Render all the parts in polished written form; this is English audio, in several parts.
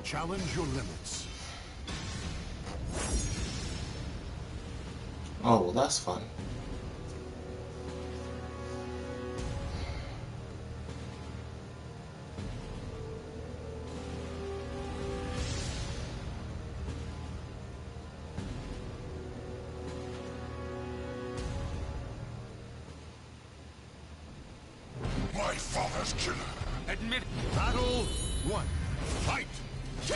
Challenge your limits. Oh, well, that's fun. My father's killer. Admit it. Battle 1. Fight! So,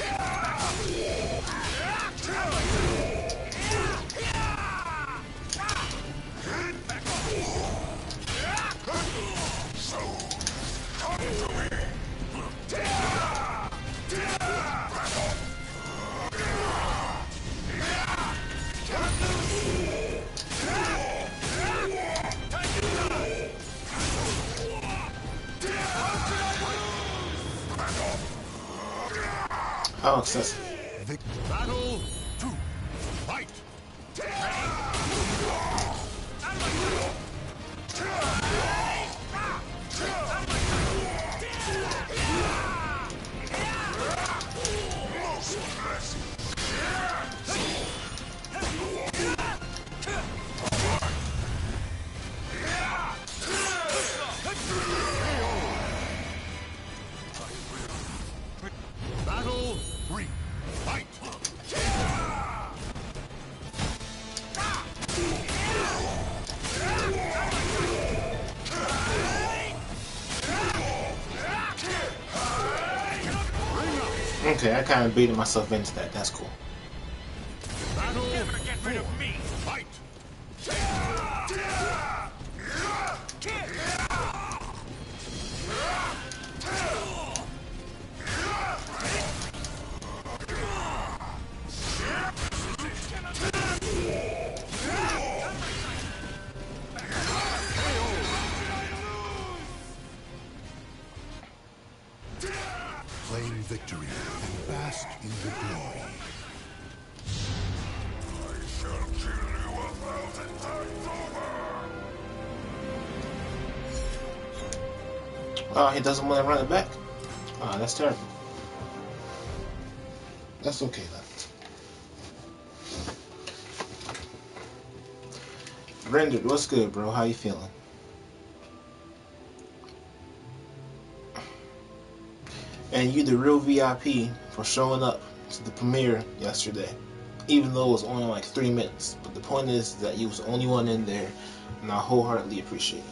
come to me! How excessive. Battle 2. Fight! Battle 3. Fight! Okay, I kind of baited myself into that. That's cool. Battle Never get rid of me. Fight! Claim victory and bask in the glory. I shall kill you 1,000 times over! Oh, he doesn't want to run it back? Oh, that's terrible. That's okay, though. Rendered, what's good, bro? How you feeling? And you the real VIP for showing up to the premiere yesterday, even though it was only like 3 minutes. But the point is that you was the only one in there, and I wholeheartedly appreciate it.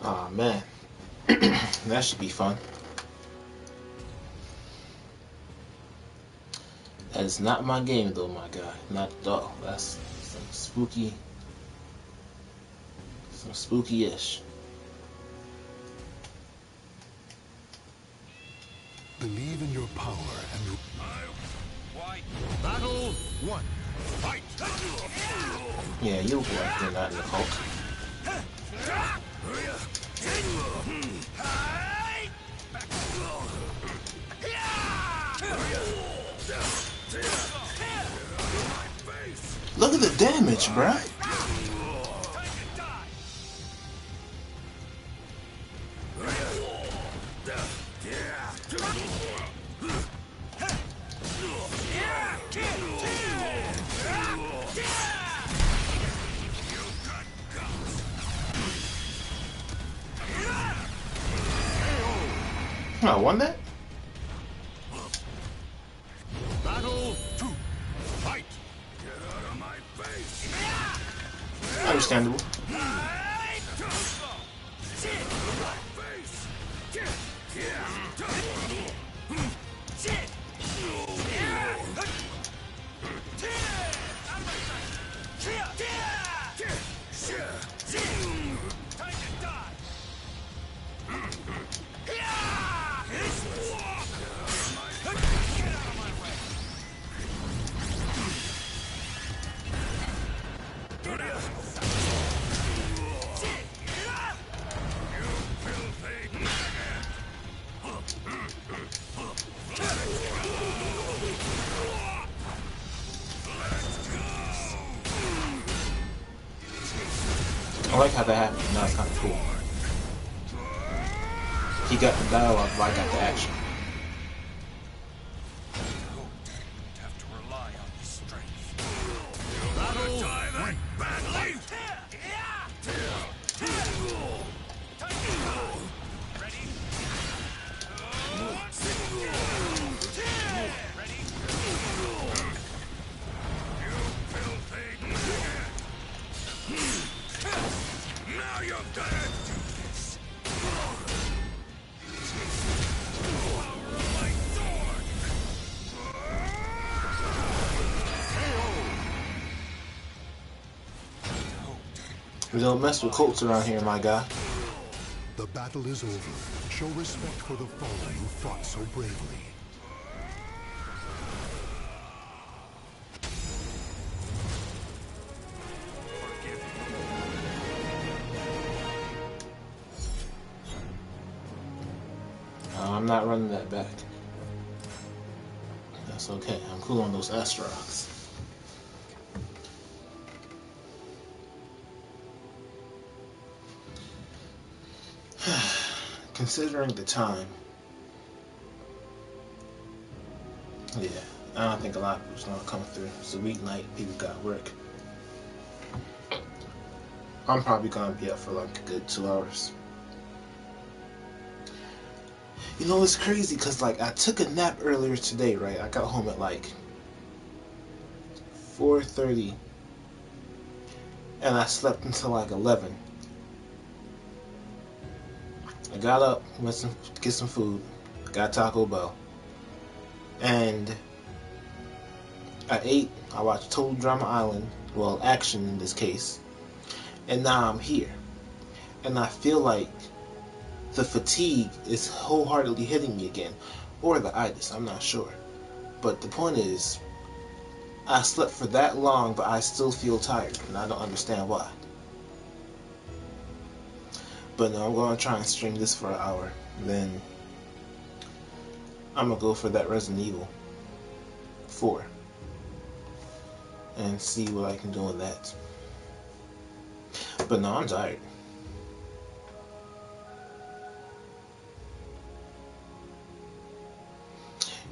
Aw, man. That should be fun. That is not my game, though, my guy. Not at all. That's some spooky-ish. Believe in your power and... Why? Battle 1. Fight! Yeah, you look like they're not in the cult. Look at the damage, bruh. I won that? Battle 2. Fight! Get out of my face! Understandable. I like how that happened. Now it's kind of cool. He got the dialogue, but I got the action. Have to rely on his strength. Battle went badly. Ready? Ready? You filthy maggot. Now you've done it. We don't mess with cults around here, my guy. The battle is over. Show respect for the fallen who fought so bravely. I'm not running that back. That's okay. I'm cool on those asteroids. Considering the time, yeah, I don't think a lot of people's gonna come through. It's a weeknight, people got work. I'm probably gonna be up for like a good 2 hours. You know, it's crazy because like I took a nap earlier today, right? I got home at like 4:30 and I slept until like 11. I got up, went to get some food, got Taco Bell, and I ate. I watched Total Drama Island, well, action in this case, and now I'm here. And I feel like the fatigue is wholeheartedly hitting me again, or the itis, I'm not sure. But the point is, I slept for that long, but I still feel tired, and I don't understand why. But no, I'm going to try and stream this for an hour. Then I'm going to go for that Resident Evil 4 and see what I can do on that. But no, I'm tired.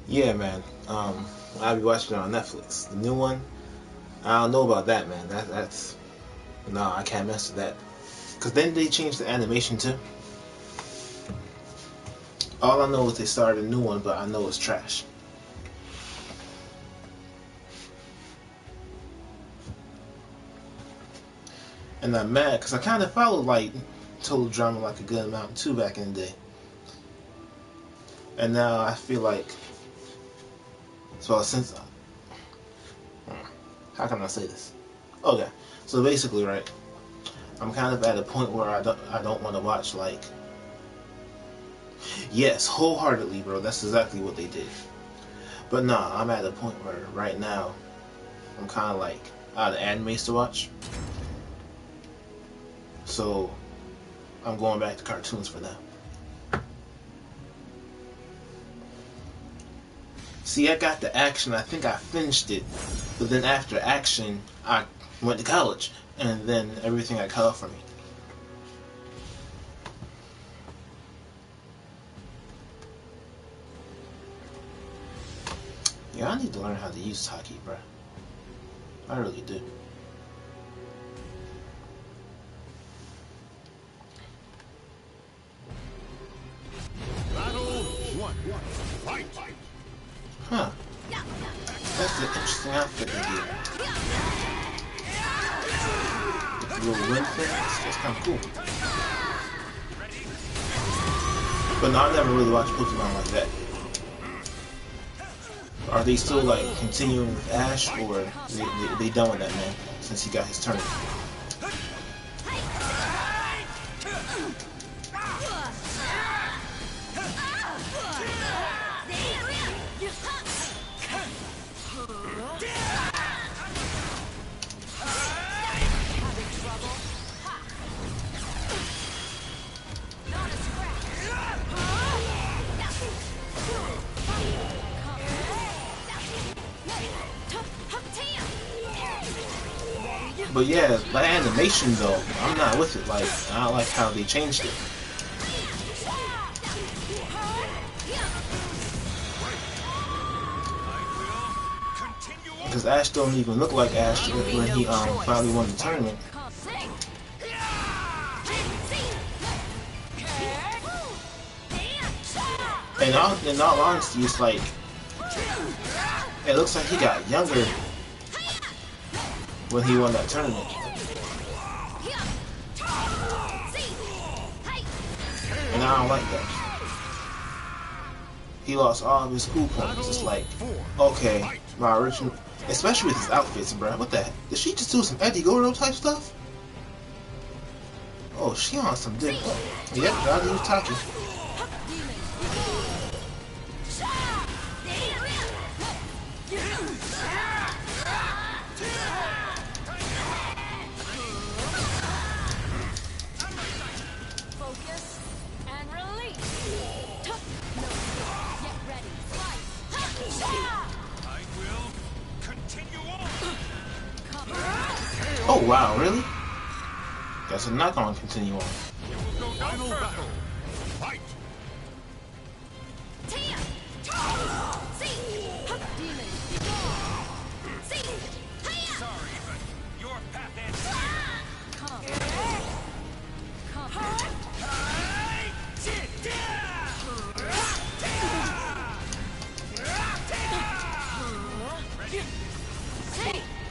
Yeah, man. I'll be watching it on Netflix. The new one, I don't know about that, man. That's no, I can't mess with that. Because then they changed the animation too. All I know is they started a new one, but I know it's trash. And I'm mad because I kind of followed like Total Drama like a good amount too back in the day. And now I feel like, so since, how can I say this? Okay, so basically, right, I'm kind of at a point where I don't want to watch like, yes, wholeheartedly, bro, that's exactly what they did. But nah, I'm at a point where right now I'm kind of like out of animes to watch. So I'm going back to cartoons for now. See, I got the action, I think I finished it, but then after action, I went to college, and then everything got cut off for me. Yeah, I need to learn how to use Taki, bruh. I really do. Battle 1. Fight! Huh. That's an interesting outfit they did. The little wind thing, that's kind of cool. But no, I never really watched Pokemon like that. Are they still like continuing with Ash, or they done with that man since he got his turn? But yeah, that animation though, I'm not with it. Like, I don't like how they changed it. Because Ash don't even look like Ash when he finally won the tournament. And in all honesty, it's like it looks like he got younger when he won that tournament. And I don't like that. He lost all of his cool points. It's like, okay, my original, especially with his outfits, bro. What the heck? Did she just do some Eddie Gordo type stuff? Oh, she on some dick. Yep, gotta use Taki. Oh wow, really? Guess I'm not gonna continue on. Final battle. Fight. Sorry, but your path ends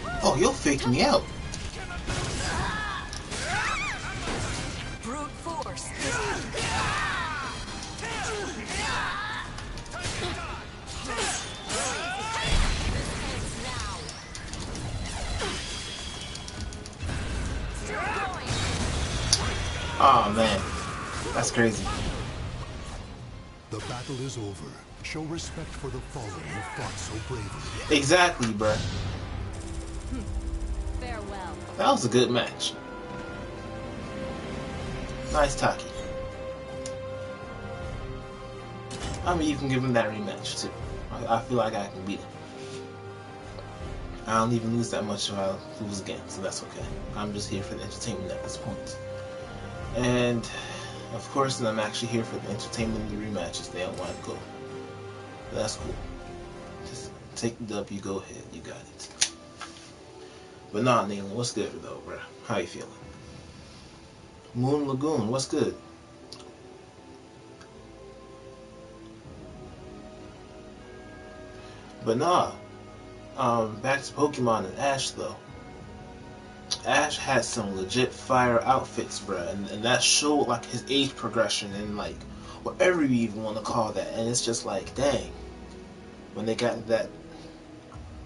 here. Oh, you'll fake me out. Brute force. Oh man, that's crazy. The battle is over. Show respect for the fallen who fought so bravely. Exactly, bruh. Farewell. That was a good match. Nice Taki. I mean, you can give him that rematch too. I feel like I can beat him. I don't even lose that much if I lose again, so that's okay. I'm just here for the entertainment at this point. And of course, I'm actually here for the entertainment of the rematches. They don't want to go. But that's cool. Just take the W, go ahead. You got it. But nah, Nealon, what's good though, bruh? How you feeling? Moon Lagoon, what's good? But nah, back to Pokemon and Ash though. Ash had some legit fire outfits, bruh, and that showed like his age progression and like whatever you even want to call that. And it's just like, dang, when they got that,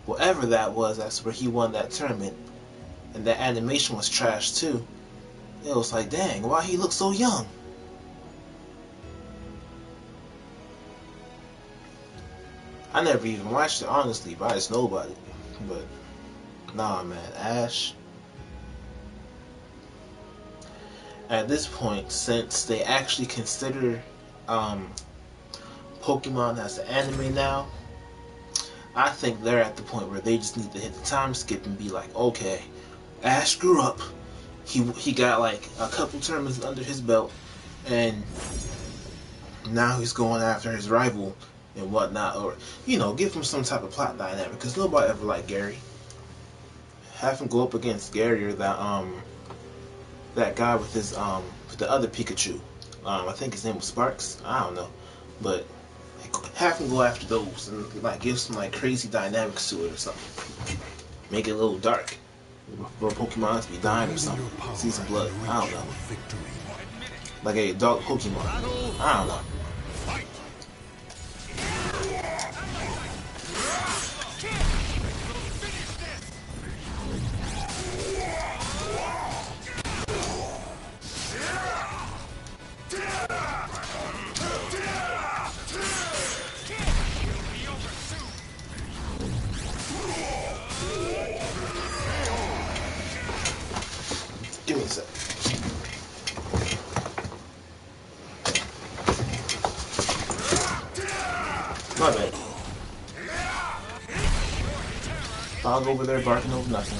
whatever that was, that's where he won that tournament, and that animation was trash too. It was like, dang, why he look so young? I never even watched it, honestly, but I just know about it. But nah, man, Ash. At this point, since they actually consider Pokemon as an anime now, I think they're at the point where they just need to hit the time skip and be like, okay, Ash grew up. He got like a couple tournaments under his belt, and now he's going after his rival and whatnot, or you know, give him some type of plot dynamic, because nobody ever liked Gary. Have him go up against Gary or that guy with his with the other Pikachu. I think his name was Sparks. I don't know, but have him go after those and like give some like crazy dynamics to it or something. Make it a little dark. For Pokemon to be dying or something. See some blood. I don't know. Like a dog Pokemon. I don't know. Give me a sec. My bad. Dog over there barking over nothing.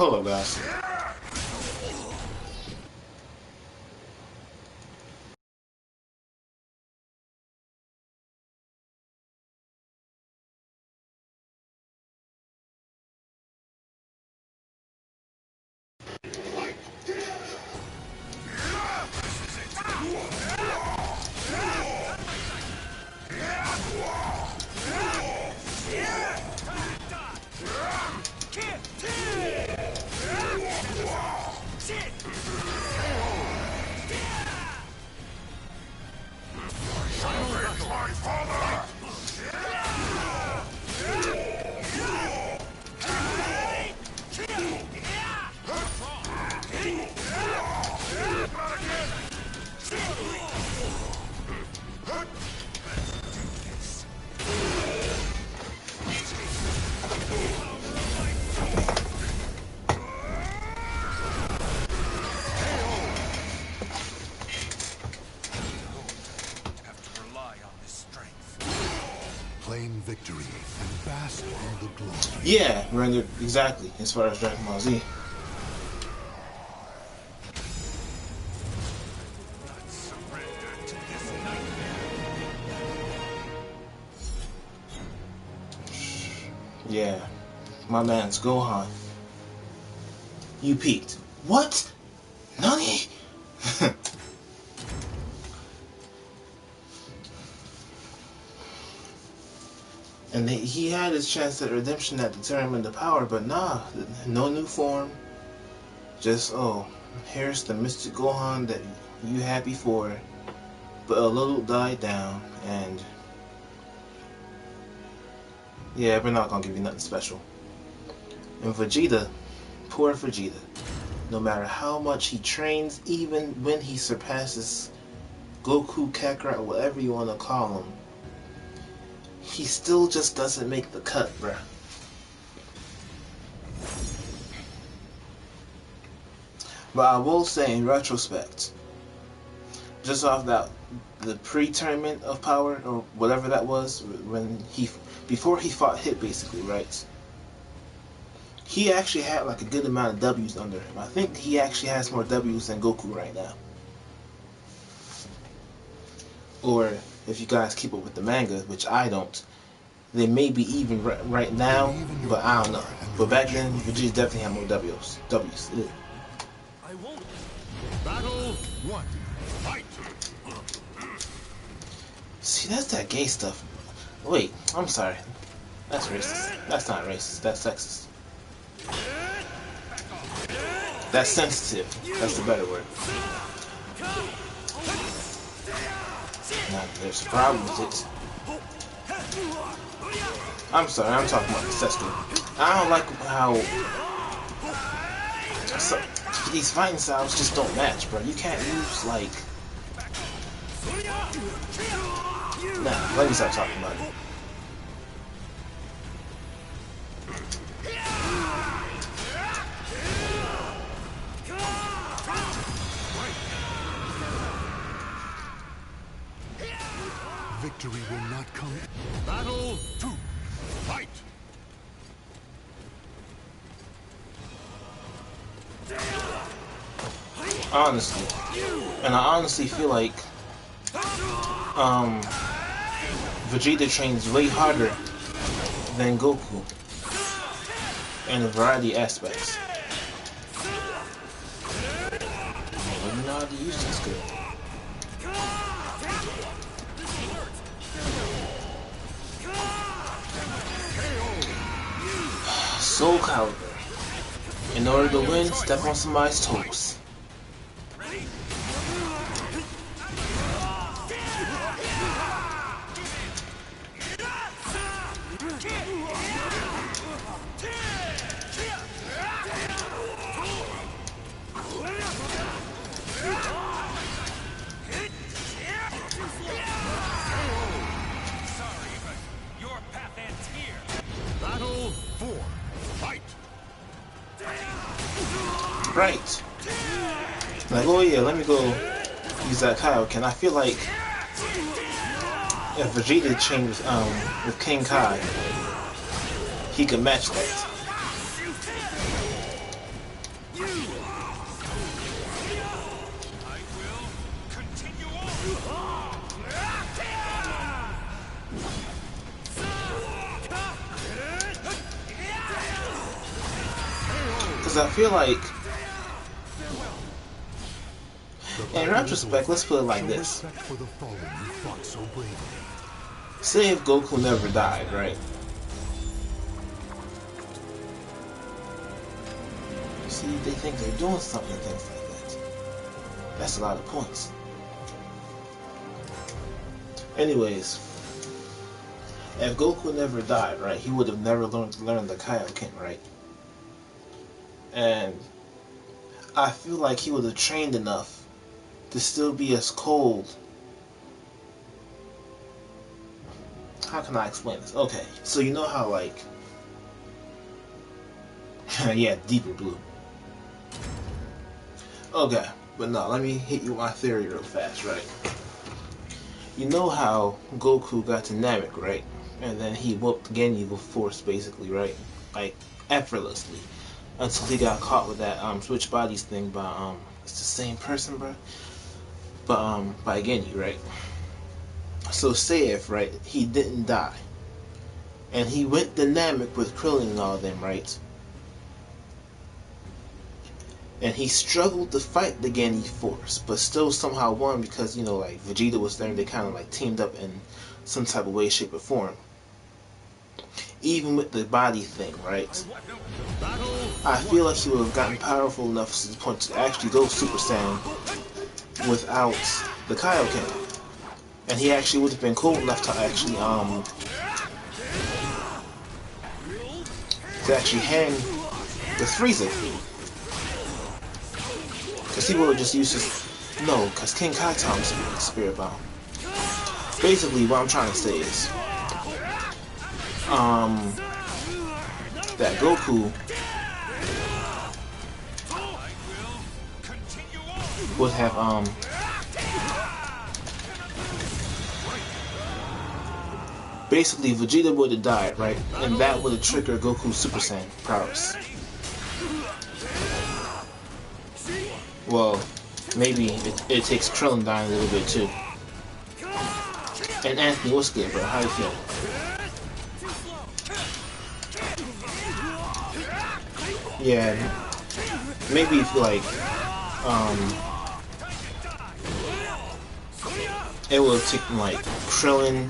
Hold up, guys. Claim victory and bask in the glory. Yeah, rendered exactly as far as Dragon Ball Z. Yeah, my man's Gohan. You peaked. What? Nani? And he had his chance at redemption that determined the power, but nah, no new form. Just, oh, here's the Mystic Gohan that you had before, but a little died down, and yeah, we're not gonna give you nothing special. And Vegeta, poor Vegeta, no matter how much he trains, even when he surpasses Goku, Kakarot, whatever you want to call him, he still just doesn't make the cut, bruh. But I will say, in retrospect, just off that, the pre-tournament of power, or whatever that was, when before he fought Hit, basically, right? He actually had like a good amount of W's under him. I think he actually has more W's than Goku right now. Or, if you guys keep up with the manga, which I don't, they may be even right now, but I don't know. But back then, Vegeta definitely had more W's. Yeah. I won't. Battle 1. Fight. See, that's that gay stuff. Wait, I'm sorry. That's racist. That's not racist. That's sexist. That's sensitive. That's the better word. Now, there's a problem with it. I'm sorry, I'm talking about the Sasuke. I don't like how these fighting styles just don't match, bro. You can't use, like... Nah, let me stop talking about it. Victory will not come. Battle 2. Fight. Honestly. And I honestly feel like Vegeta trains way harder than Goku in a variety of aspects. But you know how to use this good. SoulCalibur. In order to win, step on somebody's toes. Right. Like, oh yeah, let me go use that Kaioken. I feel like if Vegeta trained with King Kai, he could match that. Because I feel like, in retrospect, let's put it like this. Respect for the fallen who fought so bravely. Say if Goku never died, right? See, they think they're doing something and things like that. That's a lot of points. Anyways, if Goku never died, right, he would have never learned the Kaioken, right? And I feel like he would have trained enough to still be as cold. How can I explain this? Okay, so you know how, like, yeah, deeper blue. Okay, but no, let me hit you with my theory real fast, right? You know how Goku got to Namek, right? And then he whooped Genji with force, basically, right? Like, effortlessly. Until he got caught with that switch bodies thing by, it's the same person, bro? But, by Genji, right? So say if, right, he didn't die. And he went to Namek with Krillin and all them, right? And he struggled to fight the Genji force, but still somehow won because, you know, like, Vegeta was there and they kind of, like, teamed up in some type of way, shape, or form. Even with the body thing, right? I feel like he would have gotten powerful enough to the point to actually go Super Saiyan without the Kaioken. And he actually would have been cool enough to actually, hang with Frieza. Because he would have just used his... No, because King Kaitom's Spirit Bomb. Basically, what I'm trying to say is... that Goku... would have, basically, Vegeta would have died, right? And that would have triggered Goku's Super Saiyan powers. Well, maybe it takes Krillin dying a little bit too. And Anthony, what's good, bro? How you feeling? Yeah, maybe if like, it would have taken like Krillin,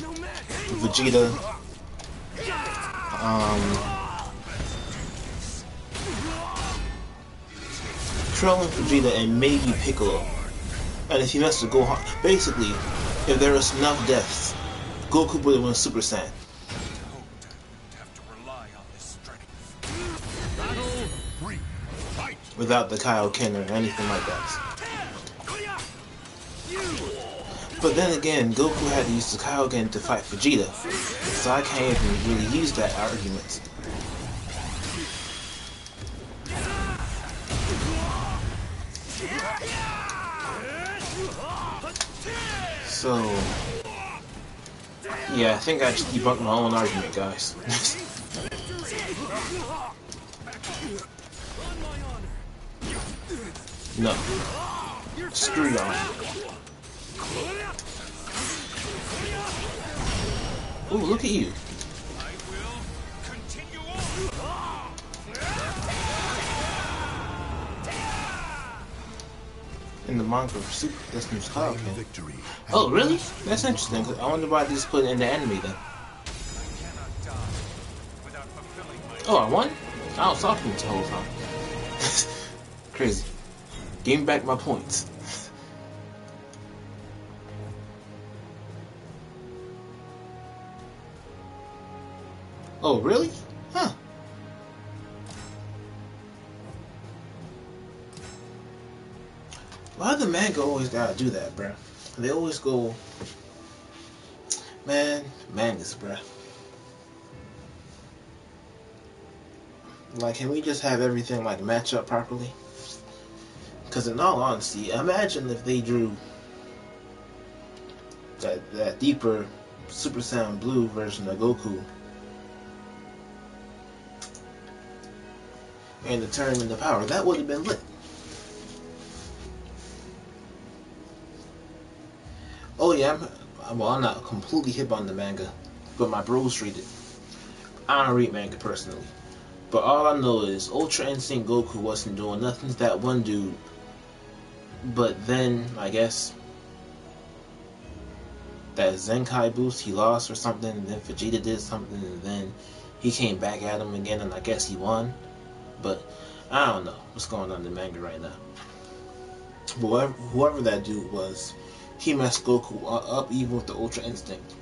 Vegeta, Krillin, Vegeta, and maybe Piccolo. And if he messed with Gohan, basically, if there was enough deaths, Goku would have won Super Saiyan. Without the Kaioken or anything like that. But then again, Goku had to use the Kaioken to fight Vegeta, so I can't even really use that argument. So, yeah, I think I just debunked my own argument, guys. No. Screw y'all. Ooh, look at you. In the manga for Super, that's new Kaioken. Oh, really? That's interesting. I wonder why they just put it in the anime then. Oh, I won? I was talking the whole time. Crazy. Give me back my points. Oh, really? Huh. Why the manga always gotta do that, bruh? They always go... Man, mangas, bruh. Like, can we just have everything, like, match up properly? Because in all honesty, imagine if they drew that deeper Super Saiyan Blue version of Goku and to turn him into power. That would have been lit. Oh yeah, I'm not completely hip on the manga, but my bros read it. I don't read manga personally, But all I know is Ultra Instinct Goku wasn't doing nothing to that one dude. But then, I guess, that Zenkai boost he lost or something, and then Vegeta did something, and then he came back at him again, and I guess he won. But I don't know what's going on in the manga right now. But whoever that dude was, he messed Goku up even with the Ultra Instinct.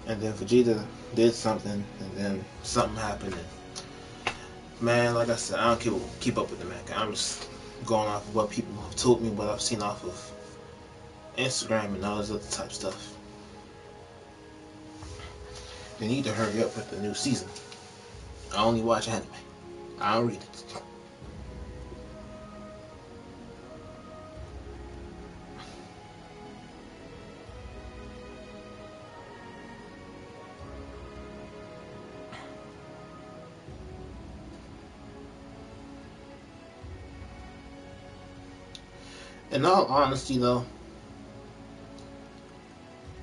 And then Vegeta did something, and then something happened. And man, like I said, I don't keep up with the manga. I'm just going off of what people have told me, what I've seen off of Instagram and all this other type stuff. They need to hurry up with the new season. I only watch anime. I don't read it. In all honesty though,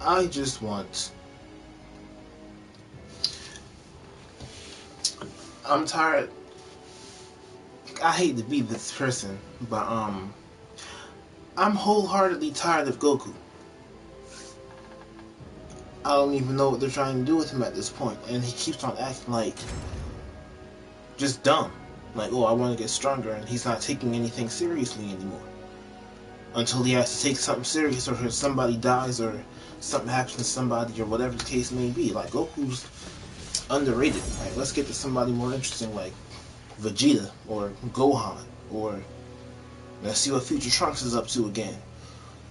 I just want... I'm tired. I hate to be this person, but I'm wholeheartedly tired of Goku. I don't even know what they're trying to do with him at this point, and he keeps on acting like just dumb. Like, oh, I want to get stronger, and he's not taking anything seriously anymore. Until he has to take something serious, or somebody dies, or something happens to somebody, or whatever the case may be. Like, Goku's underrated. Like, let's get to somebody more interesting, like Vegeta or Gohan, or let's see what Future Trunks is up to again,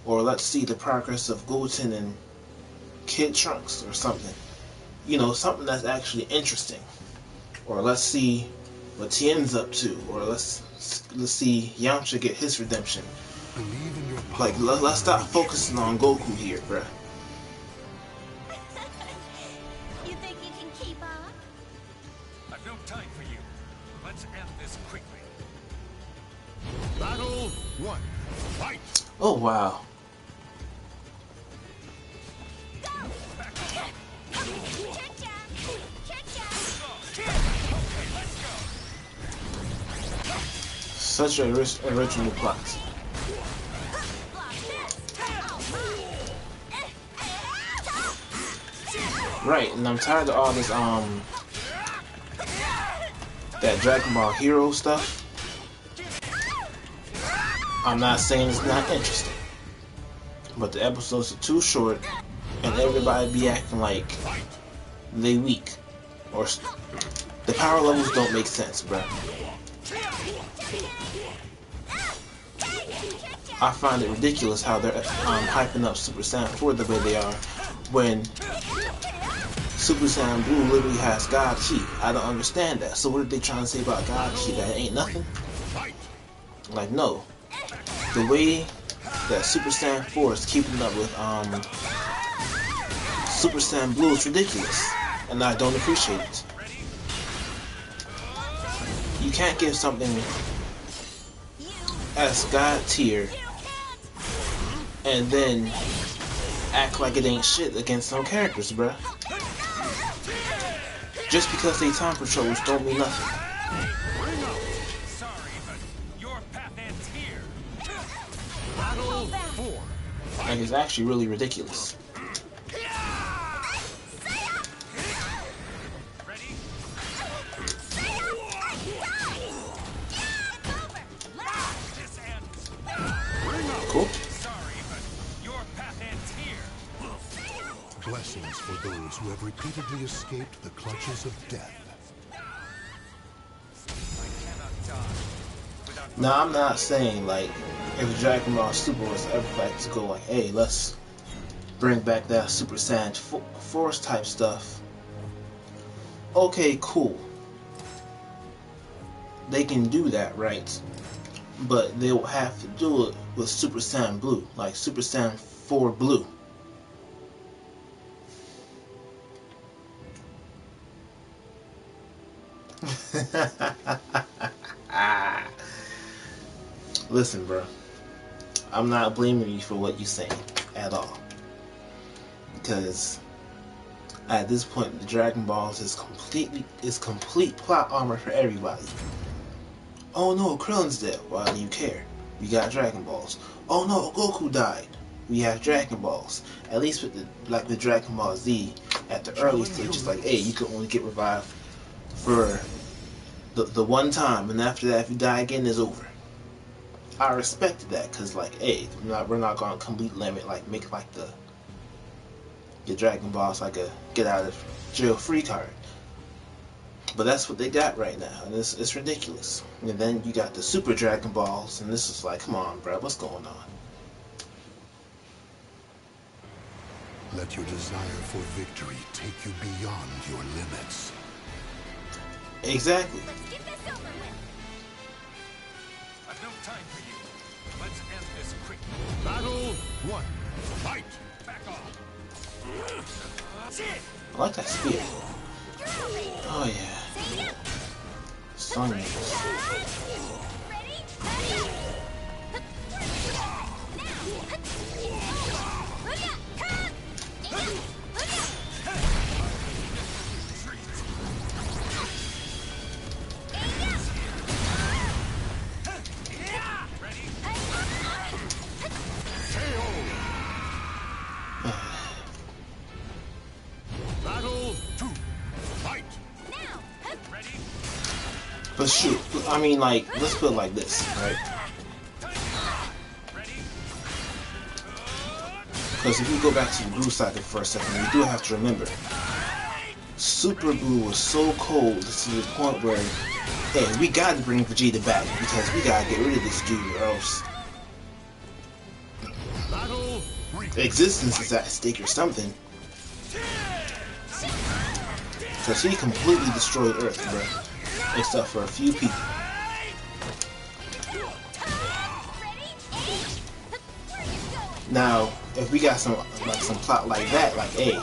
or let's see the progress of Goten and Kid Trunks or something. You know, something that's actually interesting. Or let's see what Tien's up to, or let's see Yamcha get his redemption. Believe in your power. Like, let's stop focusing on Goku here, bruh. You think you can keep up? I've no time for you. Let's end this quickly. Battle 1. Fight! Oh, wow. Such a original plot. Right, and I'm tired of all this that Dragon Ball Hero stuff. I'm not saying it's not interesting, but the episodes are too short, and everybody be acting like they weak, or the power levels don't make sense, bruh. I find it ridiculous how they're hyping up Super Saiyan 4 the way they are, when Super Saiyan Blue literally has God Ki. I don't understand that. So what are they trying to say about God Ki? That ain't nothing? Like, no. The way that Super Saiyan 4 is keeping up with Super Saiyan Blue is ridiculous, and I don't appreciate it. You can't give something as God tier and then act like it ain't shit against some characters, bruh. Just because they time patrols don't mean nothing. Sorry, but your path ends here. Battle 4. And it's actually really ridiculous. Ready? This ends. Cool. Sorry, but your path ends here. Blessings for those who have repeatedly escaped the clutches of death. I cannot die without. Now, I'm not saying, like, if Dragon Ball Super was ever like to go like, hey, let's bring back that Super Saiyan Force type stuff. Okay, cool. They can do that, right? But they will have to do it with Super Saiyan Blue, like Super Saiyan 4 Blue. Listen, bro. I'm not blaming you for what you're saying at all, because At this point, the Dragon Balls is complete plot armor for everybody. Oh no, Krillin's dead. Why do you care? We got Dragon Balls. Oh no, Goku died. We have Dragon Balls. At least with the Dragon Ball Z, at the early stages, like, hey, you can only get revived for the one time, and after that, if you die again, it's over. I respected that, cause like, hey, we're not gonna complete limit, like make like the Dragon Balls like a get out of jail free card. But that's what they got right now, and it's ridiculous. And then you got the Super Dragon Balls, and this is like, come on, bro, what's going on? Let your desire for victory take you beyond your limits. Exactly. Let's get this over with. I've no time for you. Let's end this quickly. Battle 1. Fight! Back off. I like that spear. Oh yeah. Sonic. Battle 2. Fight! But shoot, I mean, like, let's put it like this, right? Because if we go back to the Blue Saga for a second, we do have to remember, Super Blue was so cold to the point where, hey, we got to bring Vegeta back because we got to get rid of this dude or else existence is at stake or something. Because he completely destroyed Earth, bro. Except for a few people. Now, if we got some plot like that, like, hey,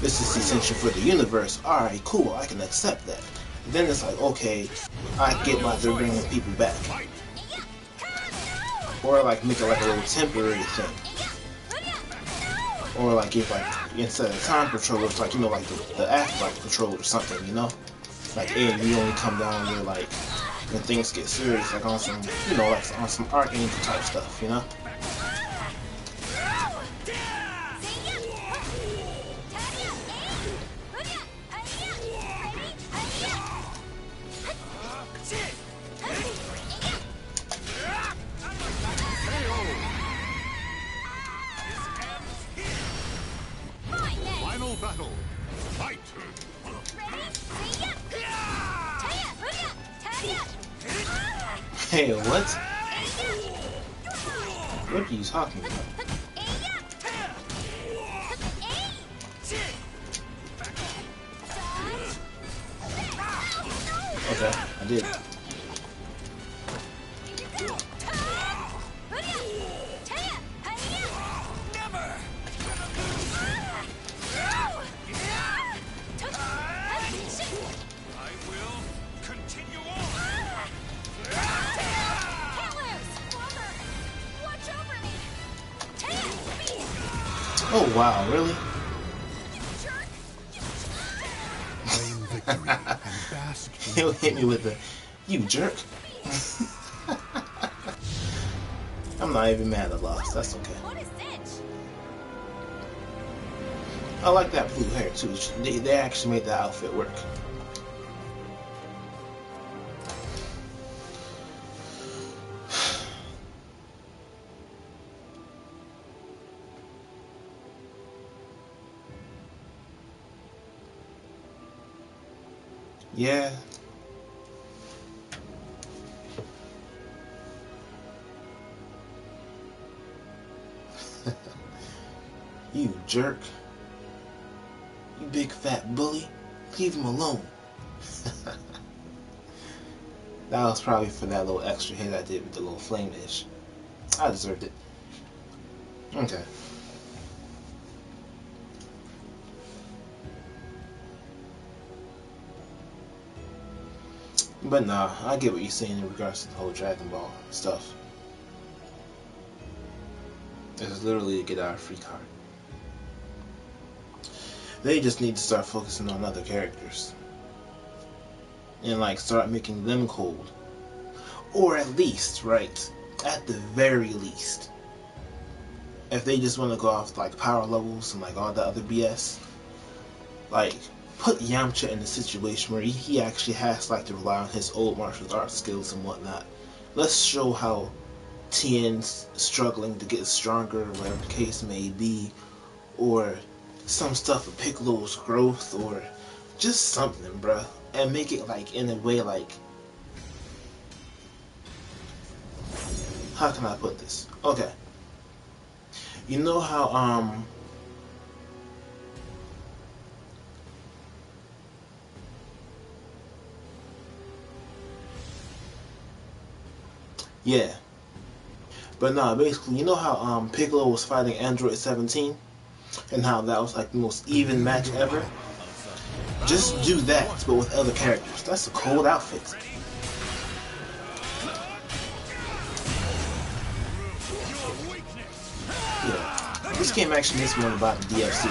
this is essential for the universe, alright, cool, I can accept that. Then it's like, okay, I get why they're bringing people back. Or like make it like a little temporary thing. Or like if like instead of time controller, it's like, you know, like the afterlife controller or something, you know? Like, hey, we only come down here like when things get serious, like on some, you know, like on some Archangel type stuff, you know? Final battle. Fight! Hey, what? What are you talking about? Okay, I did. Oh wow, really? Claim victory and bask in He'll hit me with the, you jerk. I'm not even mad I lost, that's okay. What is this? I like that blue hair too. They actually made that outfit work. Yeah. You jerk. You big fat bully. Leave him alone. That was probably for that little extra hit I did with the little flame dish. I deserved it. Okay. But nah, I get what you're saying in regards to the whole Dragon Ball stuff. It's literally a get out of free card. They just need to start focusing on other characters. And like start making them cold. Or at least, right? At the very least. If they just want to go off like power levels and like all that other BS, like put Yamcha in a situation where he actually has like to rely on his old martial arts skills and whatnot. Let's show how Tien's struggling to get stronger, whatever the case may be, or some stuff with Piccolo's growth, or just something, bruh, and make it like in a way like, how can I put this? Okay, you know how yeah, but no, basically, you know how Piccolo was fighting Android 17, and how that was like the most even match ever. Just do that, but with other characters. That's a cold outfit. Yeah, this game actually makes me want to buy the DLC,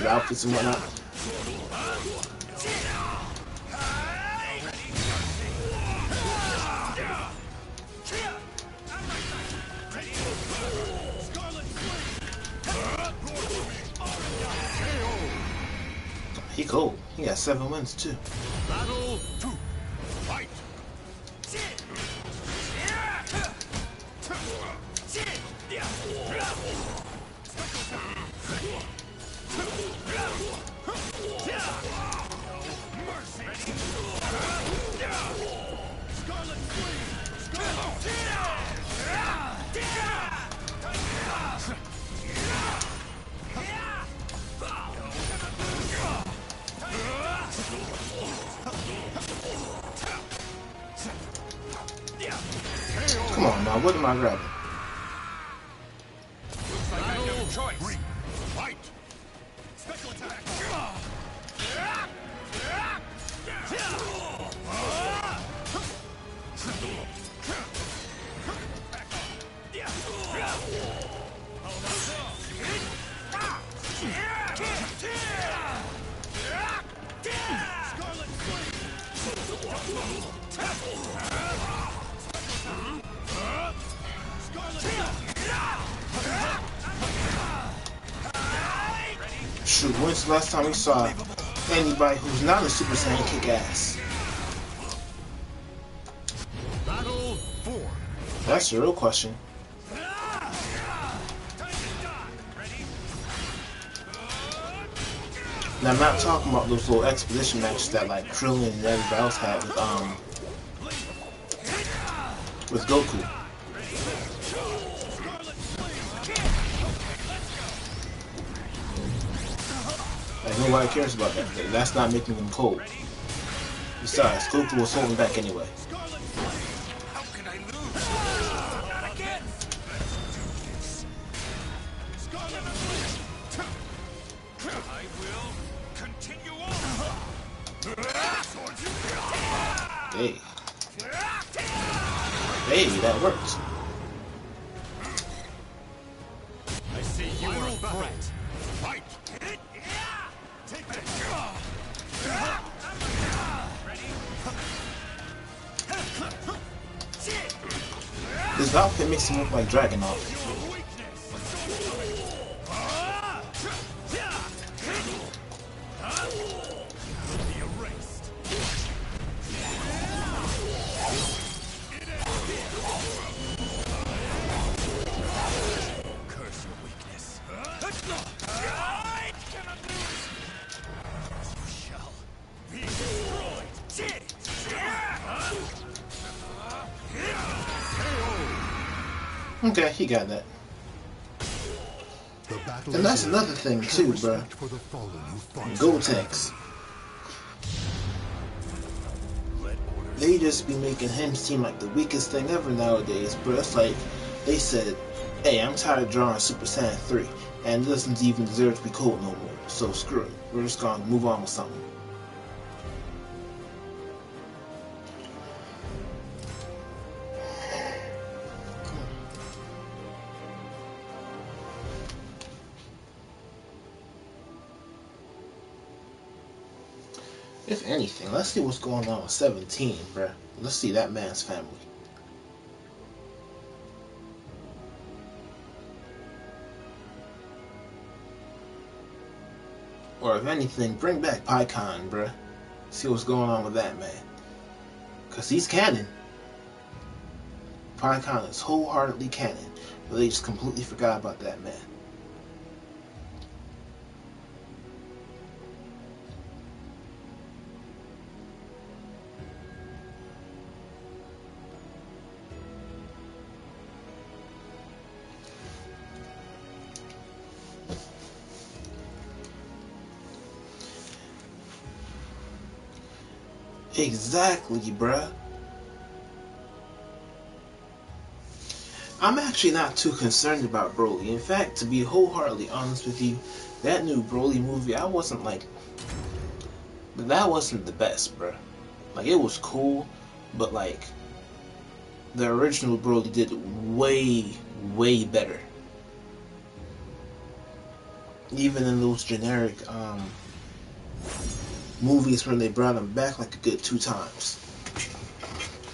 the outfits and whatnot. He cold. He got 7 wins too. Battle 2. Fight. Come on now, what am I grabbing? Battle choice. Fight. Special attack. Shoot, when's the last time we saw anybody who's not a Super Saiyan kick ass? Battle 4. That's the real question. Now, I'm not talking about those little expedition matches that like Krillin and everybody else had with Goku. Like, nobody cares about that. That's not making them cold. Besides, Goku was holding back anyway. How can I lose? Not again. I will continue on. Hey. Hey, that worked. I see you are a threat. Fight. Take that. This outfit makes him look like Dragunov. Okay, he got that. And that's another thing too, bruh. Gotenks. They just be making him seem like the weakest thing ever nowadays, bruh. It's like they said, hey, I'm tired of drawing Super Saiyan 3, and it doesn't even deserve to be cold no more. So screw it. We're just gonna move on with something. If anything, let's see what's going on with 17, bruh. Let's see that man's family. Or if anything, bring back PyCon, bruh. See what's going on with that man. Cause he's canon. PyCon is wholeheartedly canon. But they just completely forgot about that man. Exactly, bruh. I'm actually not too concerned about Broly. In fact, to be wholeheartedly honest with you, that new Broly movie, that wasn't the best, bruh. Like, it was cool, but like, the original Broly did way, way better. Even in those generic, movies when they brought him back like a good 2 times.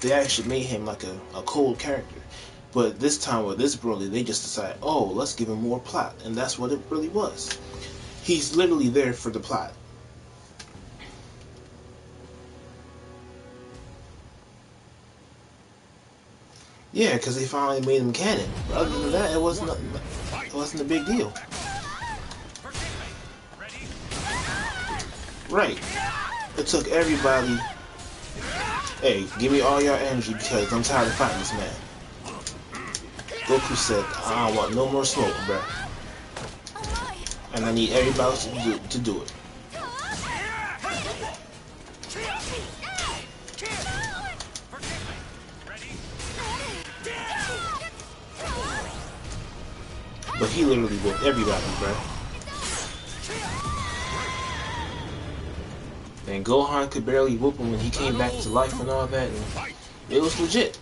They actually made him like a cold character. But this time with this Broly, they just decided, oh, let's give him more plot. And that's what it really was. He's literally there for the plot. Yeah, because they finally made him canon. But other than that, it wasn't a big deal. Right. It took everybody. Hey, give me all your energy because I'm tired of fighting this man. Goku said, I don't want no more smoke, bruh. And I need everybody else to do it. But he literally whooped everybody, bruh. And Gohan could barely whoop him when he came back to life and all that. And it was legit.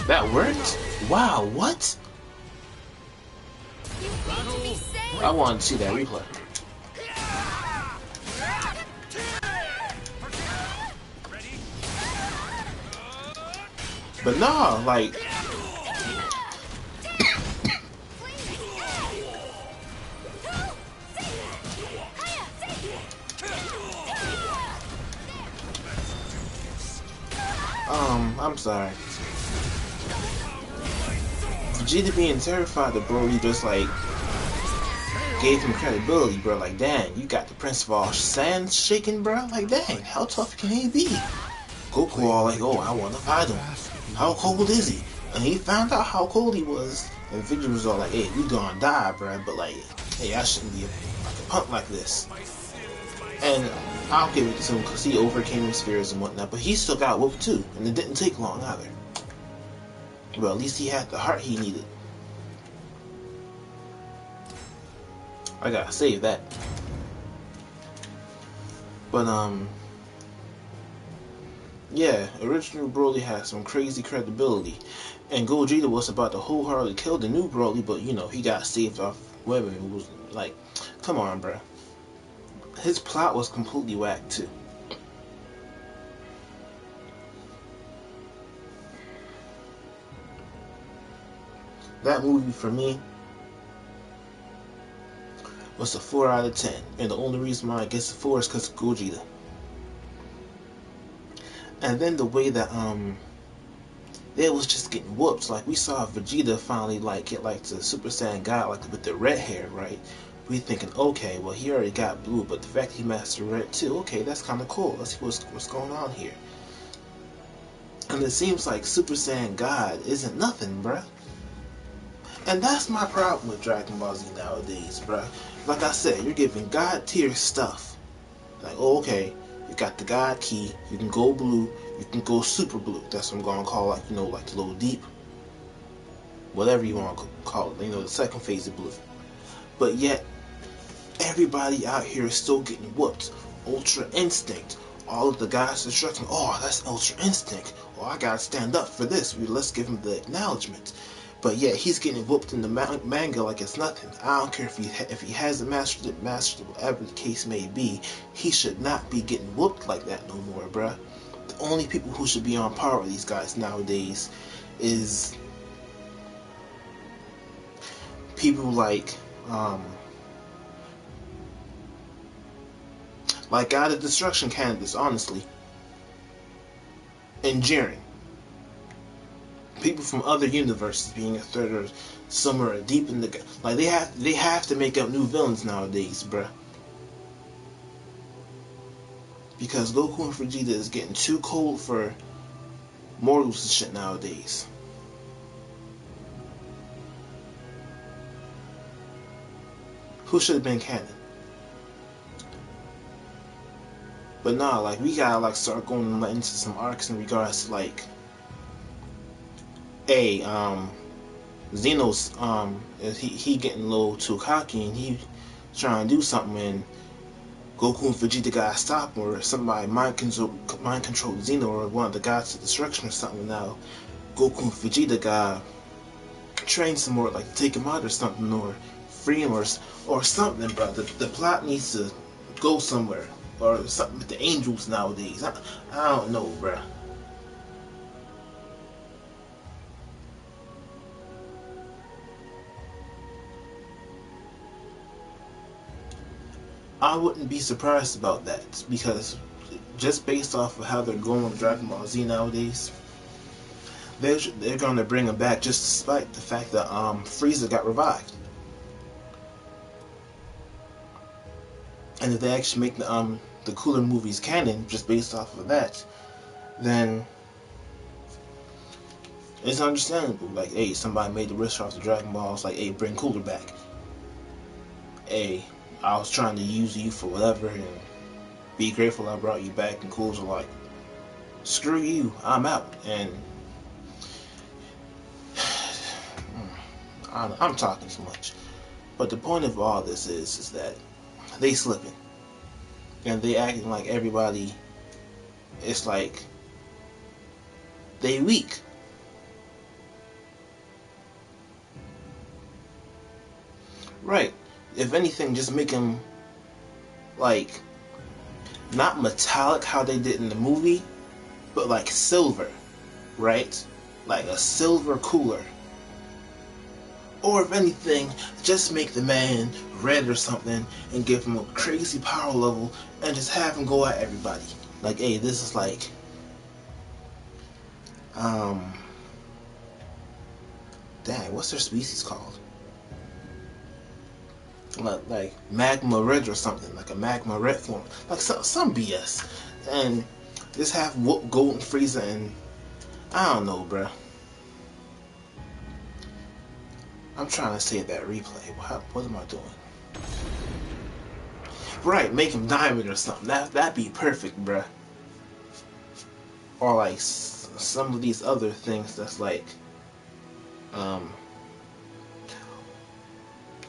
That worked? Wow, what? I wanted to see that replay. But nah, like... I'm sorry. Vegeta being terrified of Broly just like gave him credibility, bro. Like, dang, you got the Prince of all Saiyans shaking, bro. Like, dang, how tough can he be? Goku all like, oh, I want to fight him. How cold is he? And he found out how cold he was, and Vegeta was all like, hey, we gonna die, bro. But like, hey, I shouldn't be a punk like this. And I'll give it to him because he overcame his fears and whatnot, but he still got whooped too, and it didn't take long either. But at least he had the heart he needed. I gotta save that. But yeah, original Broly had some crazy credibility, and Gogeta was about to wholeheartedly kill the new Broly, but you know, he got saved off whoever it was. Like, come on, bruh. His plot was completely whack too. That movie for me was a 4 out of 10, and the only reason why I guess a 4 is because of Gogeta. And then the way that they was just getting whooped. Like, we saw Vegeta finally like get like the Super Saiyan God, like with the red hair, right? We thinking, okay, well he already got blue, but the fact he mastered red too, okay, that's kind of cool. Let's see what's going on here. And it seems like Super Saiyan God isn't nothing, bruh. And that's my problem with Dragon Ball Z nowadays, bruh. Like I said, you're giving God tier stuff. Like, oh, okay, you got the God Key, you can go blue, you can go super blue. That's what I'm gonna call, like, you know, like the little deep, whatever you want to call it, you know, the second phase of blue. But yet, everybody out here is still getting whooped. Ultra Instinct. All of the guys instructing, oh, that's Ultra Instinct. Oh, I gotta stand up for this. Let's give him the acknowledgement. But yeah, he's getting whooped in the manga like it's nothing. I don't care if he hasn't mastered it, whatever the case may be. He should not be getting whooped like that no more, bruh. The only people who should be on par with these guys nowadays is people like God of Destruction candidates, honestly, and Jiren. People from other universes being a third or somewhere deep in the like they have to make up new villains nowadays, bruh. Because Goku and Vegeta is getting too cold for mortals and shit nowadays. Who should have been canon? But nah, like we gotta like start going into some arcs in regards to like Xeno's he getting a little too cocky and he trying to do something and Goku and Vegeta gotta stop him, or somebody mind control Xeno or one of the gods of destruction or something. Now Goku and Vegeta gotta train some more, like take him out or something, or free him or something, bro. The plot needs to go somewhere, or something with the angels nowadays. I don't know, bruh. I wouldn't be surprised about that, because just based off of how they're going with Dragon Ball Z nowadays, they're going to bring him back just despite the fact that Frieza got revived. And if they actually make the cooler movies canon just based off of that, then it's understandable. Like, hey, somebody made the wish off the Dragon Balls, like, hey, bring Cooler back. Hey, I was trying to use you for whatever and be grateful I brought you back, and Cooler's like, screw you, I'm out. And I'm talking too much. But the point of all this is that they slipping. And they acting like everybody, it's like they weak. Right. If anything, just make them like not metallic how they did in the movie, but like silver, right? Like a silver Cooler. Or if anything, just make the man red or something and give him a crazy power level and just have him go at everybody. Like, hey, this is like dang, what's their species called? Like magma red or something, like a magma red form, like some BS, and just have whoop Golden Frieza and I don't know, bruh. I'm trying to save that replay. What am I doing? Right, make him diamond or something. That'd be perfect, bruh. Or like some of these other things that's like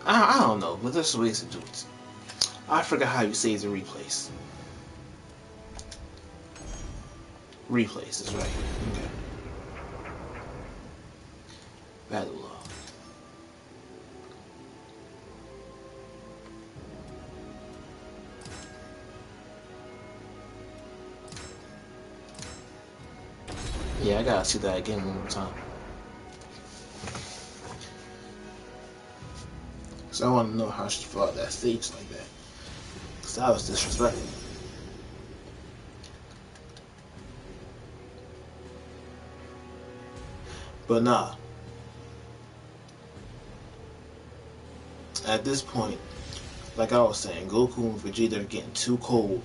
I don't know, but there's ways to do it. I forgot how you save the replays. Replays is right. Okay. Battle log. Yeah, I gotta see that again one more time. So I want to know how she fought that stage like that. Because that was disrespectful. But nah. At this point, like I was saying, Goku and Vegeta are getting too cold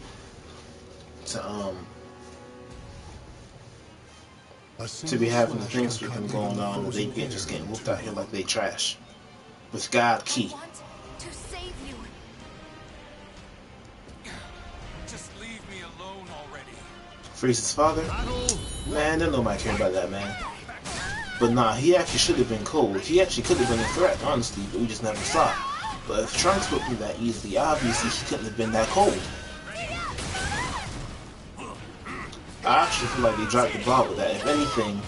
to be having the things with them going on, and they just getting whooped out here like they trash. With God Key. I want to save you. Just leave me alone already. Frieza's father? Man, don't nobody care about that, man. But nah, he actually should have been cold. He actually could have been a threat, honestly, but we just never saw it. But if Trunks whipped me that easily, obviously he couldn't have been that cold. I actually feel like they dropped the ball with that. If anything,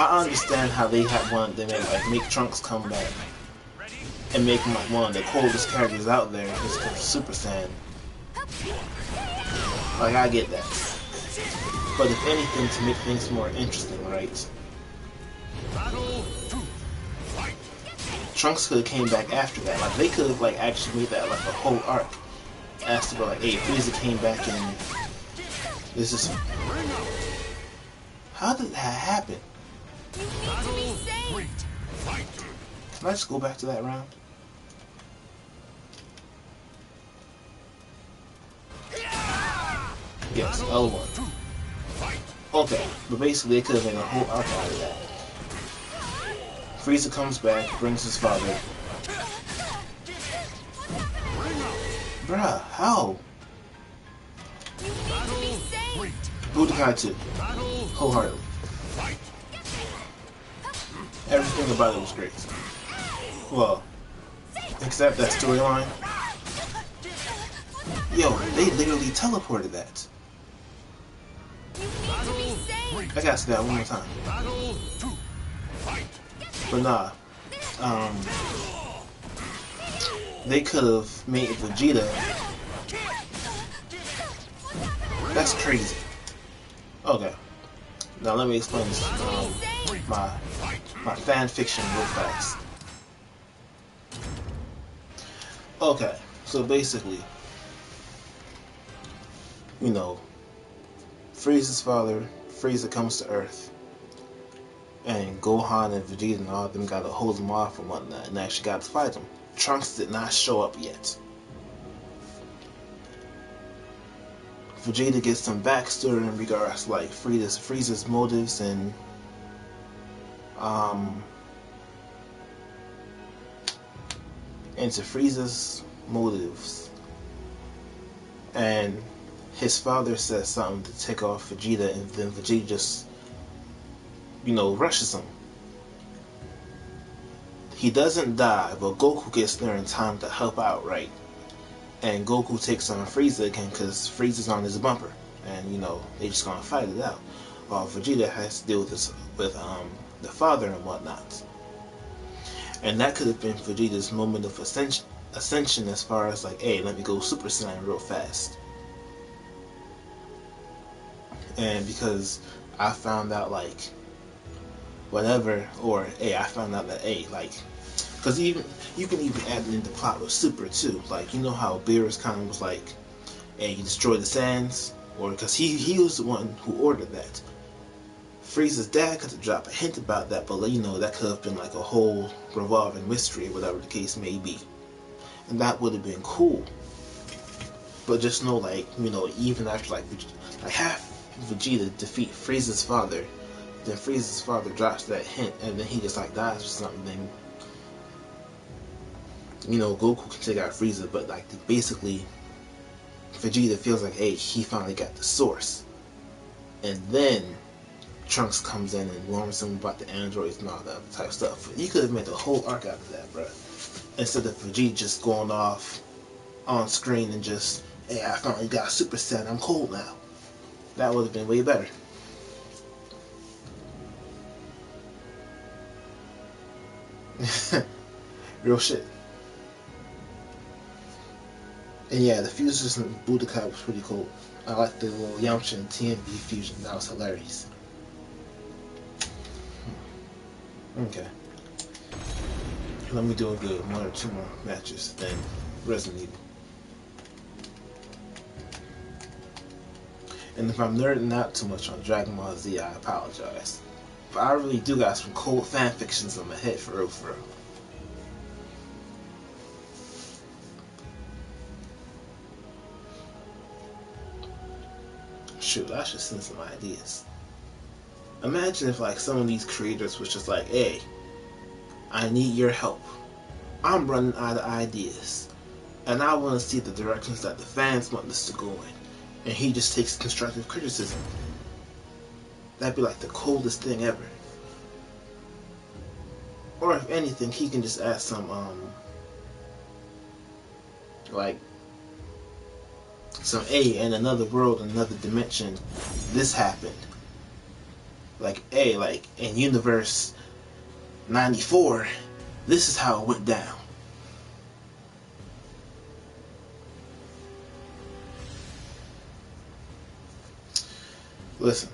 I understand how they had wanted to make Trunks come back and make him like one of the coldest characters out there just because of Super Saiyan. Like, I get that. But if anything, to make things more interesting, right? Trunks could have came back after that. Like, they could have like actually made that like a whole arc. As to go like, hey, Frieza came back and this is. How did that happen? You need to be saved. Can I just go back to that round? Yes, L1. Okay, but basically they could have made a whole arc out of that. Frieza comes back, brings his father. Bruh, how? You need to be saved. Budokai 2. Wholeheartedly. Everything about it was great. Well, except that storyline. Yo, they literally teleported that. You need to be saved. I gotta say that one more time. But nah. They could have made Vegeta. That's crazy. Okay. Now let me explain this. My fan fiction real fast. Okay, so basically, you know, Frieza's father, Frieza comes to Earth, and Gohan and Vegeta and all of them got to hold him off and whatnot, and actually got to fight him. Trunks did not show up yet. Vegeta gets some backstory in regards to like Frieza's motives and into Frieza's motives, and his father says something to tick off Vegeta, and then Vegeta just, you know, rushes him. He doesn't die, but Goku gets there in time to help out, right? And Goku takes on Frieza again because Frieza's on his bumper, and you know they just gonna fight it out. While Vegeta has to deal with this with the father and whatnot. And that could have been Vegeta's moment of ascension as far as like, hey, let me go Super Saiyan real fast. And because I found out like whatever, or hey, I found out that hey, like, because even you can even add it in the plot with Super too. Like, you know how Beerus kind of was like, hey, you destroy the sands, or because he was the one who ordered that. Frieza's dad could have dropped a hint about that, but you know, that could have been like a whole revolving mystery, whatever the case may be. And that would have been cool. But just know, like, you know, even after like half Vegeta defeat Frieza's father, then Frieza's father drops that hint, and then he just like dies or something, then you know, Goku can take out Frieza, but like basically Vegeta feels like, hey, he finally got the source. And then Trunks comes in and warns him about the androids and all that other type of stuff. You could have made a whole arc out of that, bro. Instead of Vegeta just going off on screen and just, hey, I finally got Super Saiyan, I'm cold now. That would have been way better. Real shit. And yeah, the fuses in Budokai was pretty cool. I like the little Yamcha and TMB fusion. That was hilarious. Okay. Let me do a good 1 or 2 more matches, then Resident Evil. And if I'm nerding out too much on Dragon Ball Z, I apologize. But I really do got some cool fan fictions in my head, for real, for real. Shoot, I should send some ideas. Imagine if like some of these creators was just like, hey, I need your help. I'm running out of ideas. And I want to see the directions that the fans want us to go in. And he just takes constructive criticism. That'd be like the coolest thing ever. Or if anything, he can just add some, like, some, hey, in another world, another dimension, this happened. Like, hey, like in Universe 94, this is how it went down. Listen,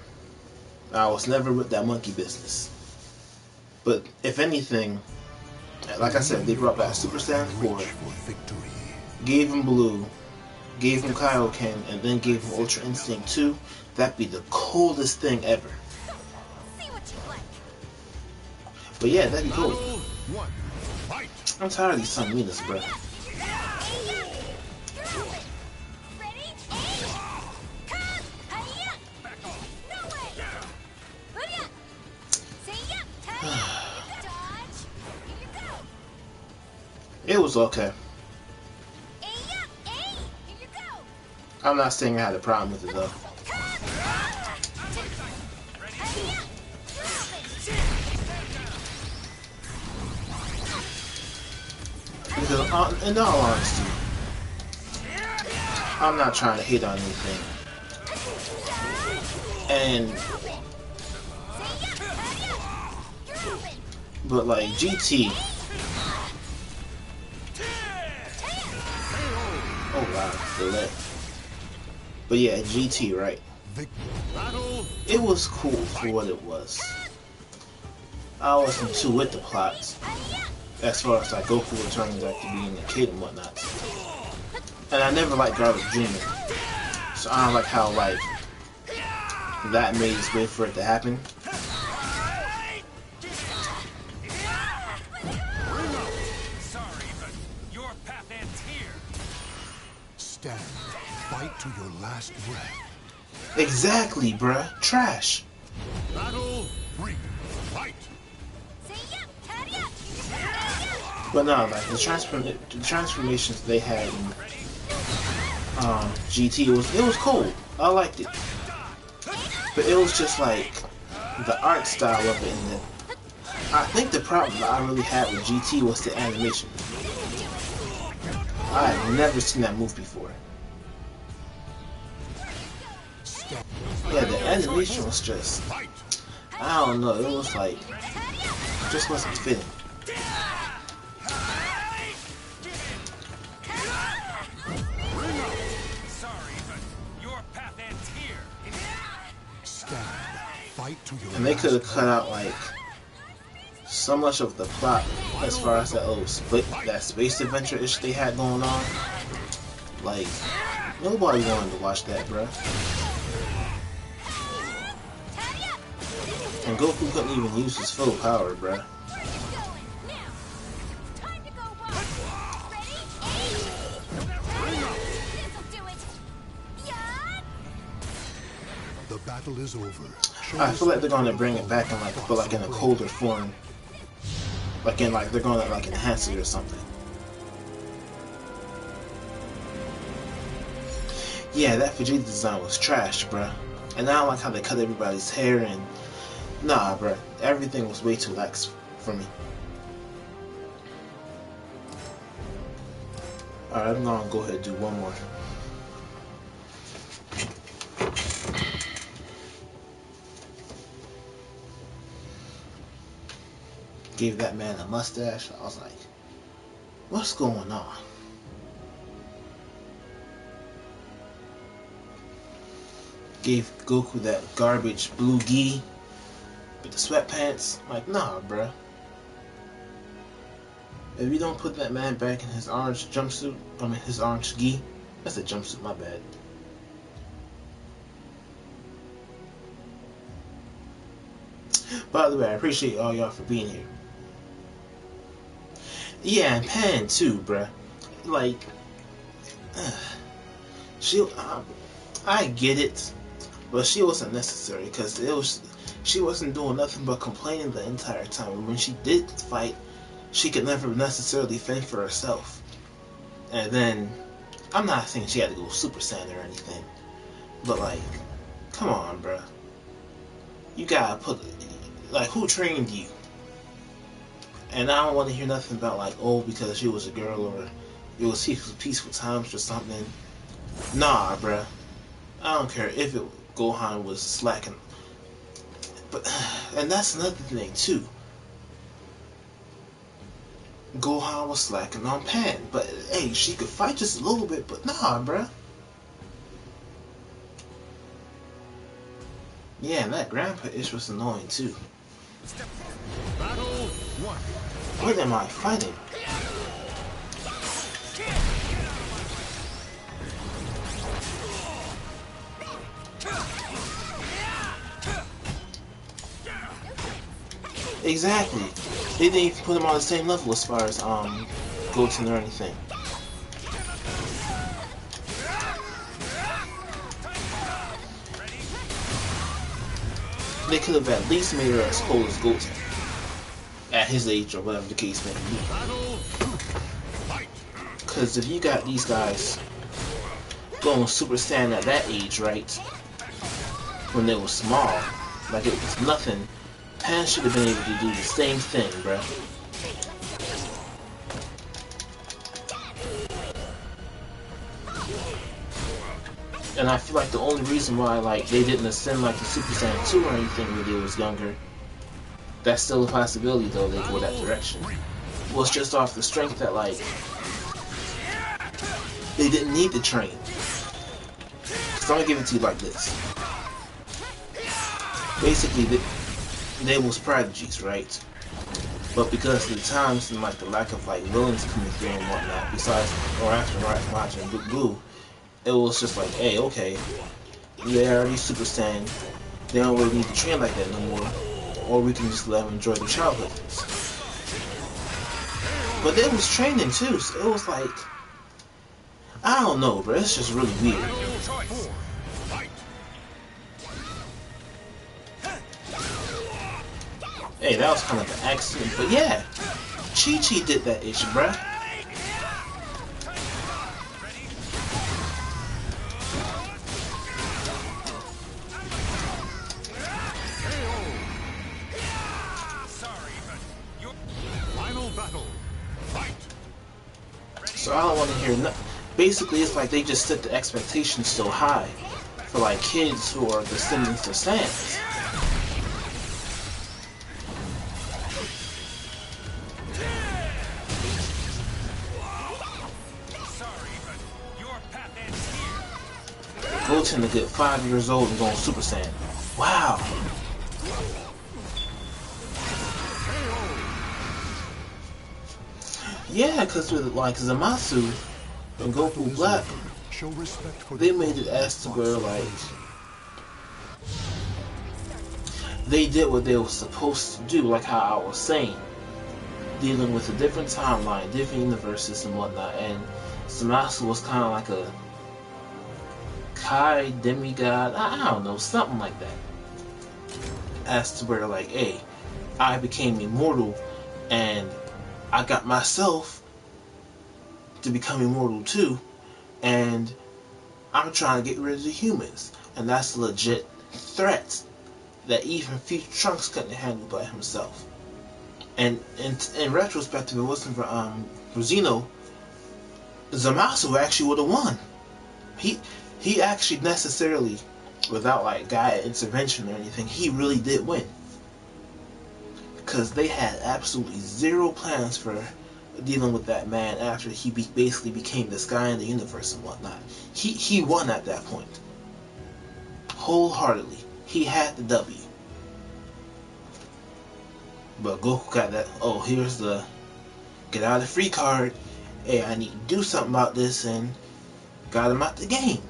I was never with that monkey business. But if anything, like I said, they brought back Super Saiyan 4, gave him Blue, gave him Kaioken, and then gave him Ultra Instinct 2. That'd be the coolest thing ever. See what you like. But yeah, that'd be cool. One, fight! I'm tired of these Saminas, bro. Ready? Come! Hiya! No way! Hurry up! Say yup! Dodge! Here you go! It was okay. Hey! Here you go! I'm not saying I had a problem with it though. Because in all honesty, I'm not trying to hate on anything. But like GT. Oh wow, delay. But yeah, GT, right? It was cool for what it was. I wasn't too with the plots, as far as like Goku returning back to being a kid and whatnot. And I never liked Garbage Dreaming, so I don't like how like that made its way for it to happen. Sorry, but your path ends here. Stand. Fight to your last breath. Exactly, bruh. Trash. Battle 3. Fight! But no, like the transformations they had in GT it was cool. I liked it, but it was just like the art style of it. And I think the problem that I really had with GT was the animation. I had never seen that move before. Yeah, the animation was just, I don't know, it was like, it just wasn't fitting. Sorry, but your path ends here. Stand. Fight to your And they could have last cut out like so much of the plot as far as that space adventure ish they had going on. Like nobody wanted to watch that, bruh. And Goku couldn't even use his full power, bruh. The battle is over. I feel like they're gonna bring it back in but in a colder form. They're gonna enhance it or something. Yeah, that Vegeta design was trash, bruh. And I don't like how they cut everybody's hair and nah, bruh. Everything was way too lax for me. Alright, I'm gonna go ahead and do one more. Gave that man a mustache. I was like, what's going on? Gave Goku that garbage blue gi with the sweatpants. I'm like, nah, bruh. If you don't put that man back in his orange jumpsuit, his orange gi, that's a jumpsuit, my bad. By the way, I appreciate all y'all for being here. Yeah, and Pan too, bruh. Like, I get it, but she wasn't necessary because she wasn't doing nothing but complaining the entire time. And when she did fight, she could never necessarily fend for herself. And then, I'm not saying she had to go Super Saiyan or anything, but like, come on, bruh. You gotta put, like, who trained you? And I don't want to hear nothing about like, oh, because she was a girl or it was peaceful times or something. Nah, bruh. I don't care if Gohan was slacking. But, and that's another thing too. Gohan was slacking on Pan, but hey, she could fight just a little bit, but nah, bruh. Yeah, and that grandpa ish was annoying too. Battle 1. What am I fighting? Exactly. They didn't even put him on the same level as far as Goten or anything. They could have at least made her as cold as Goten at his age or whatever the case may be. Because if you got these guys going Super Saiyan at that age, right, when they were small, like it was nothing, Pan should have been able to do the same thing, bruh. And I feel like the only reason why like they didn't ascend like the Super Saiyan 2 or anything when they was younger, that's still a possibility though, they go that direction, was just off the strength that like they didn't need to train. So I'm gonna give it to you like this. Basically, they was prodigies, right? But because of the times and like the lack of like villains coming through and whatnot, besides or after watching Blue, it was just like, hey, okay, they already Super Saiyan, they don't really need to train like that no more, or we can just let them enjoy their childhood. But they was training too, so it was like, I don't know, bro. It's just really weird. Hey, that was kind of an accident, but yeah, Chi-Chi did that ish, bruh. Final battle. Fight. So I don't want to hear nothing. Basically, it's like they just set the expectations so high for like kids who are descendants of Saiyans. Goten to get 5 years old and going Super Saiyan. Wow. Yeah, because with like Zamasu and Goku Black, they made it as to where like they did what they were supposed to do, like how I was saying, dealing with a different timeline, different universes and whatnot. And Zamasu was kind of like a Kai demigod, I don't know, something like that. As to where like, hey, I became immortal and I got myself to become immortal too, and I'm trying to get rid of the humans, and that's a legit threat that even future Trunks couldn't handle by himself. And in retrospective, it wasn't for Zeno, Zamasu actually would have won. He actually necessarily, without like Gaia intervention or anything, he really did win. Because they had absolutely zero plans for dealing with that man after he basically became this guy in the universe and whatnot. He won at that point. Wholeheartedly. He had the W. But Goku got that, oh, here's the get out of free card. Hey, I need to do something about this, and got him out the game.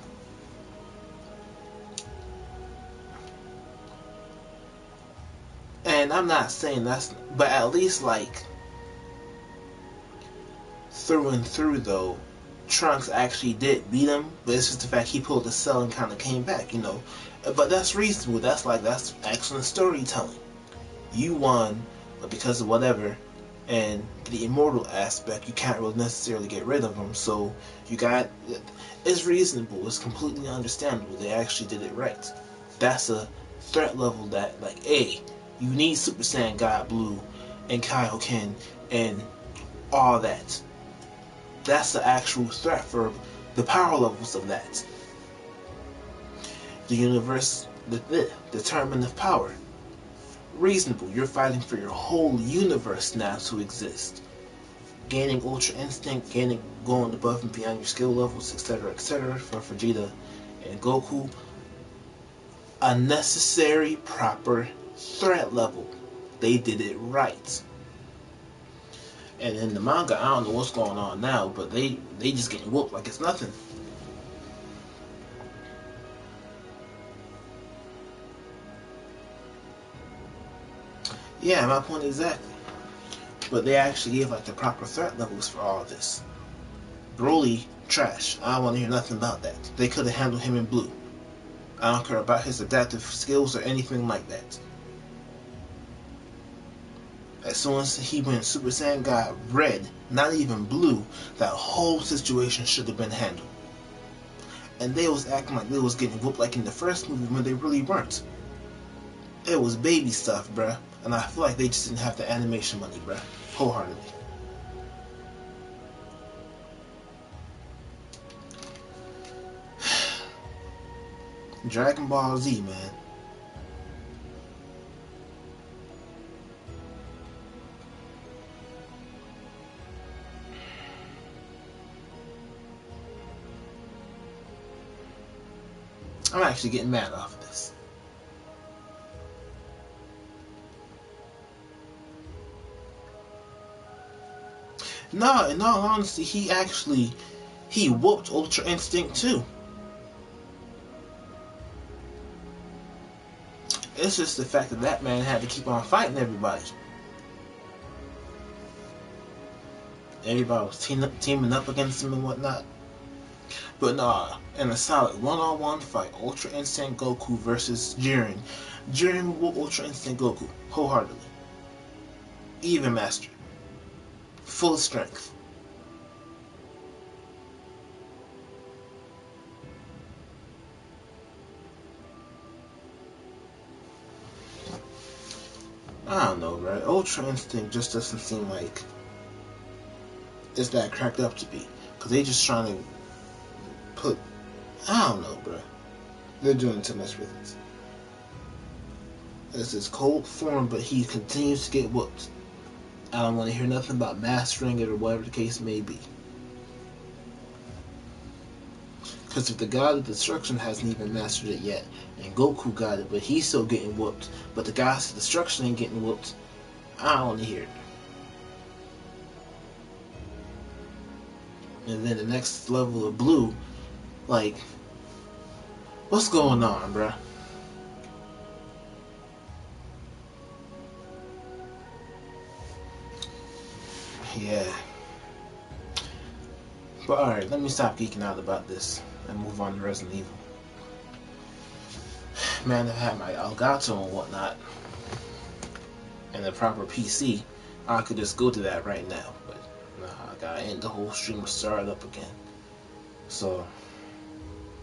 And I'm not saying that's, but at least like through and through though, Trunks actually did beat him, but it's just the fact he pulled the cell and kind of came back, you know. But that's reasonable. That's excellent storytelling. You won, but because of whatever, and the immortal aspect, you can't really necessarily get rid of him. So you got, it's reasonable. It's completely understandable. They actually did it right. That's a threat level that, like, hey, you need Super Saiyan God Blue and Kaioken and all that. That's the actual threat for the power levels of that. The universe, the determinative power. Reasonable, you're fighting for your whole universe now to exist. Gaining Ultra Instinct, going above and beyond your skill levels, etc., for Vegeta and Goku. A necessary, proper threat level. They did it right. And in the manga, I don't know what's going on now, but they just getting whooped like it's nothing. Yeah, my point exactly. But they actually gave like the proper threat levels for all of this. Broly, trash. I don't want to hear nothing about that. They could have handled him in blue. I don't care about his adaptive skills or anything like that. As soon as he went Super Saiyan got red, not even blue, that whole situation should have been handled. And they was acting like they was getting whooped like in the first movie when they really weren't. It was baby stuff, bruh. And I feel like they just didn't have the animation money, bruh. Wholeheartedly. Dragon Ball Z, man. I'm actually getting mad off of this. No, in all honesty, he whooped Ultra Instinct too. It's just the fact that that man had to keep on fighting everybody. Everybody was teaming up against him and whatnot. But nah, in a solid one-on-one fight, Ultra Instinct Goku versus Jiren. Jiren will Ultra Instinct Goku wholeheartedly. Even master. Full strength. I don't know, right? Ultra Instinct just doesn't seem like it's that cracked up to be. Because they just trying to put... I don't know, bro. They're doing too much with it. It's his cold form, but he continues to get whooped. I don't want to hear nothing about mastering it or whatever the case may be. Because if the God of Destruction hasn't even mastered it yet, and Goku got it, but he's still getting whooped, but the Gods of Destruction ain't getting whooped, I don't want to hear it. And then the next level of blue, like, what's going on, bruh? Yeah. But alright, let me stop geeking out about this and move on to Resident Evil. Man, if I had my Elgato and whatnot and the proper PC, I could just go to that right now. But nah, I gotta end the whole stream and start it up again. So,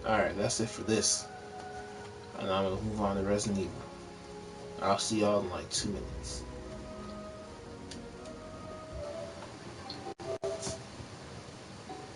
alright, that's it for this. And I'm gonna move on to Resident Evil. I'll see y'all in like 2 minutes.